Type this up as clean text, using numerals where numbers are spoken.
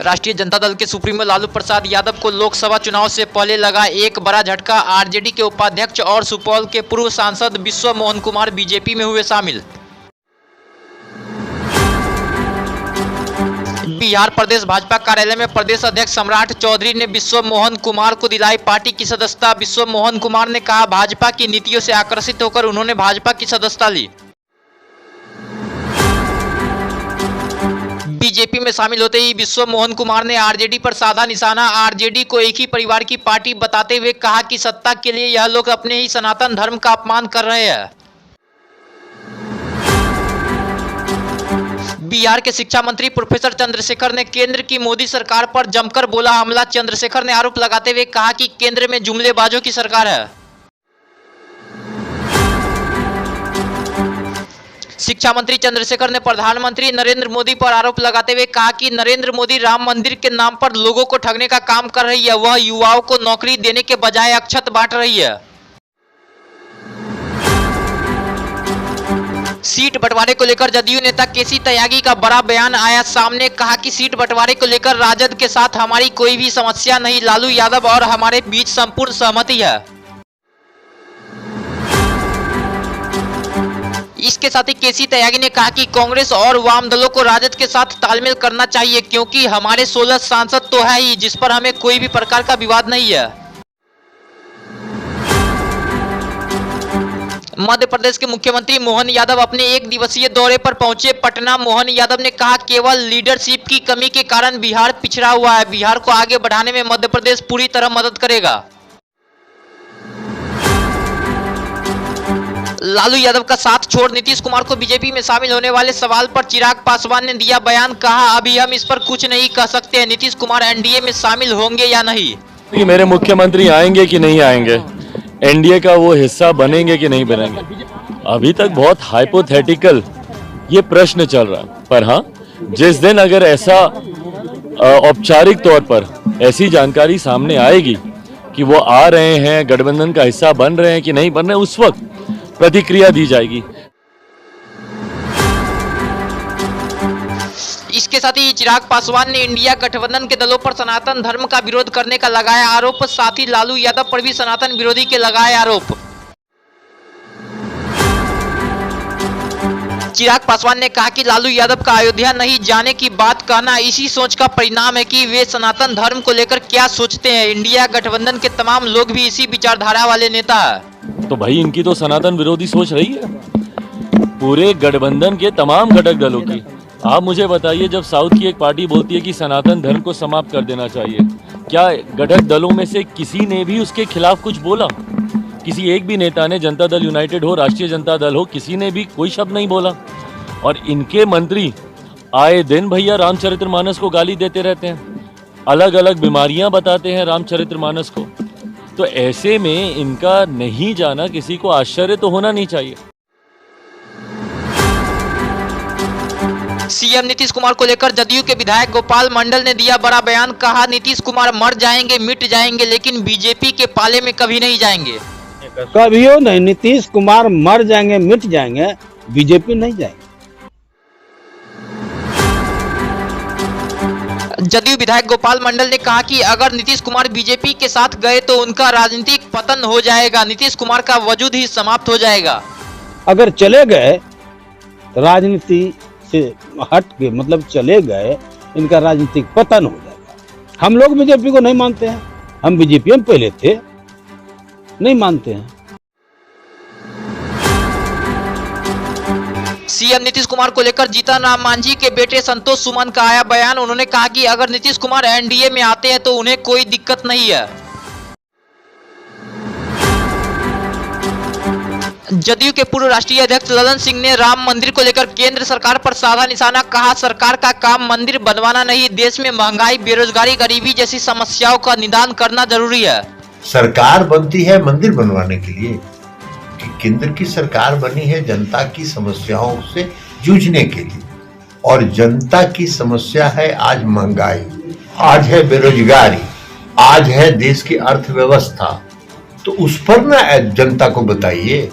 राष्ट्रीय जनता दल के सुप्रीमो लालू प्रसाद यादव को लोकसभा चुनाव से पहले लगा एक बड़ा झटका। आरजेडी के उपाध्यक्ष और सुपौल के पूर्व सांसद विश्व मोहन कुमार बीजेपी में हुए शामिल। बिहार प्रदेश भाजपा कार्यालय में प्रदेश अध्यक्ष सम्राट चौधरी ने विश्व मोहन कुमार को दिलाई पार्टी की सदस्यता। विश्व मोहन कुमार ने कहा, भाजपा की नीतियों से आकर्षित होकर उन्होंने भाजपा की सदस्यता ली। बीजेपी में शामिल होते ही विश्व मोहन कुमार ने आरजेडी पर साधा निशाना। आरजेडी को एक ही परिवार की पार्टी बताते हुए कहा कि सत्ता के लिए यह लोग अपने ही सनातन धर्म का अपमान कर रहे हैं। बिहार के शिक्षा मंत्री प्रोफेसर चंद्रशेखर ने केंद्र की मोदी सरकार पर जमकर बोला हमला। चंद्रशेखर ने आरोप लगाते हुए कहा कि केंद्र में जुमलेबाजों की सरकार है। शिक्षा मंत्री चंद्रशेखर ने प्रधानमंत्री नरेंद्र मोदी पर आरोप लगाते हुए कहा कि नरेंद्र मोदी राम मंदिर के नाम पर लोगों को ठगने का काम कर रही है। वह युवाओं को नौकरी देने के बजाय अक्षत बांट रही है। सीट बंटवारे को लेकर जदयू नेता केसी त्यागी का बड़ा बयान आया सामने। कहा कि सीट बंटवारे को लेकर राजद के साथ हमारी कोई भी समस्या नहीं, लालू यादव और हमारे बीच संपूर्ण सहमति है। इसके साथ ही केसी त्यागी ने कहा कि कांग्रेस और वाम दलों को राजद के साथ तालमेल करना चाहिए, क्योंकि हमारे 16 सांसद तो है ही, जिस पर हमें कोई भी प्रकार का विवाद नहीं है। मध्य प्रदेश के मुख्यमंत्री मोहन यादव अपने एक दिवसीय दौरे पर पहुंचे पटना। मोहन यादव ने कहा, केवल लीडरशिप की कमी के कारण बिहार पिछड़ा हुआ है। बिहार को आगे बढ़ाने में मध्य प्रदेश पूरी तरह मदद करेगा। लालू यादव का साथ छोड़ नीतीश कुमार को बीजेपी में शामिल होने वाले सवाल पर चिराग पासवान ने दिया बयान। कहा, अभी हम इस पर कुछ नहीं कह सकते हैं। नीतीश कुमार एनडीए में शामिल होंगे या नहीं। मेरे मुख्यमंत्री आएंगे कि नहीं आएंगे, एनडीए का वो हिस्सा बनेंगे कि नहीं बनेंगे, अभी तक बहुत हाइपोथेटिकल ये प्रश्न चल रहा है। पर हाँ, जिस दिन अगर ऐसा औपचारिक तौर पर ऐसी जानकारी सामने आएगी कि वो आ रहे हैं, गठबंधन का हिस्सा बन रहे हैं कि नहीं बन रहे हैं, उस वक्त प्रतिक्रिया दी जाएगी। इसके साथ ही चिराग पासवान ने इंडिया गठबंधन के दलों पर सनातन धर्म का विरोध करने का लगाया आरोप। साथ ही लालू यादव पर भी सनातन विरोधी के लगाए आरोप। चिराग पासवान ने कहा कि लालू यादव का अयोध्या नहीं जाने की बात कहना इसी सोच का परिणाम है कि वे सनातन धर्म को लेकर क्या सोचते हैं। इंडिया गठबंधन के तमाम लोग भी इसी विचारधारा वाले नेता हैं। तो भाई इनकी तो सनातन विरोधी सोच रही है, पूरे गठबंधन के तमाम घटक दलों की। आप मुझे बताइए, जब साउथ की एक पार्टी बोलती है कि सनातन धर्म को समाप्त कर देना चाहिए, क्या घटक दलों में से किसी ने भी उसके खिलाफ कुछ बोला? किसी एक भी नेता ने, जनता दल यूनाइटेड हो, राष्ट्रीय जनता दल हो, किसी ने भी कोई शब्द नहीं बोला। और इनके मंत्री आए दिन भैया रामचरितमानस को गाली देते रहते हैं, अलग अलग बीमारियां बताते हैं रामचरितमानस को। तो ऐसे में इनका नहीं जाना किसी को आश्चर्य तो होना नहीं चाहिए। सीएम नीतीश कुमार को लेकर जदयू के विधायक गोपाल मंडल ने दिया बड़ा बयान। कहा, नीतीश कुमार मर जाएंगे, मिट जाएंगे, लेकिन बीजेपी के पाले में कभी नहीं जाएंगे। कभियो नहीं, नीतीश कुमार मर जाएंगे, मिट जाएंगे, बीजेपी नहीं जाएंगे। जदयू विधायक गोपाल मंडल ने कहा कि अगर नीतीश कुमार बीजेपी के साथ गए तो उनका राजनीतिक पतन हो जाएगा, नीतीश कुमार का वजूद ही समाप्त हो जाएगा। अगर चले गए राजनीति से हट के, मतलब चले गए, इनका राजनीतिक पतन हो जाएगा। हम लोग बीजेपी को नहीं मानते हैं, हम बीजेपी में पहले थे, नहीं मानते हैं। सीएम नीतीश कुमार को लेकर जीतन राम मांझी के बेटे संतोष सुमन का आया बयान। उन्होंने कहा कि अगर नीतीश कुमार एनडीए में आते हैं तो उन्हें कोई दिक्कत नहीं है। जदयू के पूर्व राष्ट्रीय अध्यक्ष ललन सिंह ने राम मंदिर को लेकर केंद्र सरकार पर साधा निशाना। कहा, सरकार का काम मंदिर बनवाना नहीं, देश में महंगाई, बेरोजगारी, गरीबी जैसी समस्याओं का निदान करना जरूरी है। सरकार बनती है मंदिर बनवाने के लिए, केंद्र की सरकार बनी है जनता की समस्याओं से जूझने के लिए। और जनता की समस्या है आज महंगाई, आज है बेरोजगारी, आज है देश की अर्थव्यवस्था। तो उस पर ना जनता को बताइए।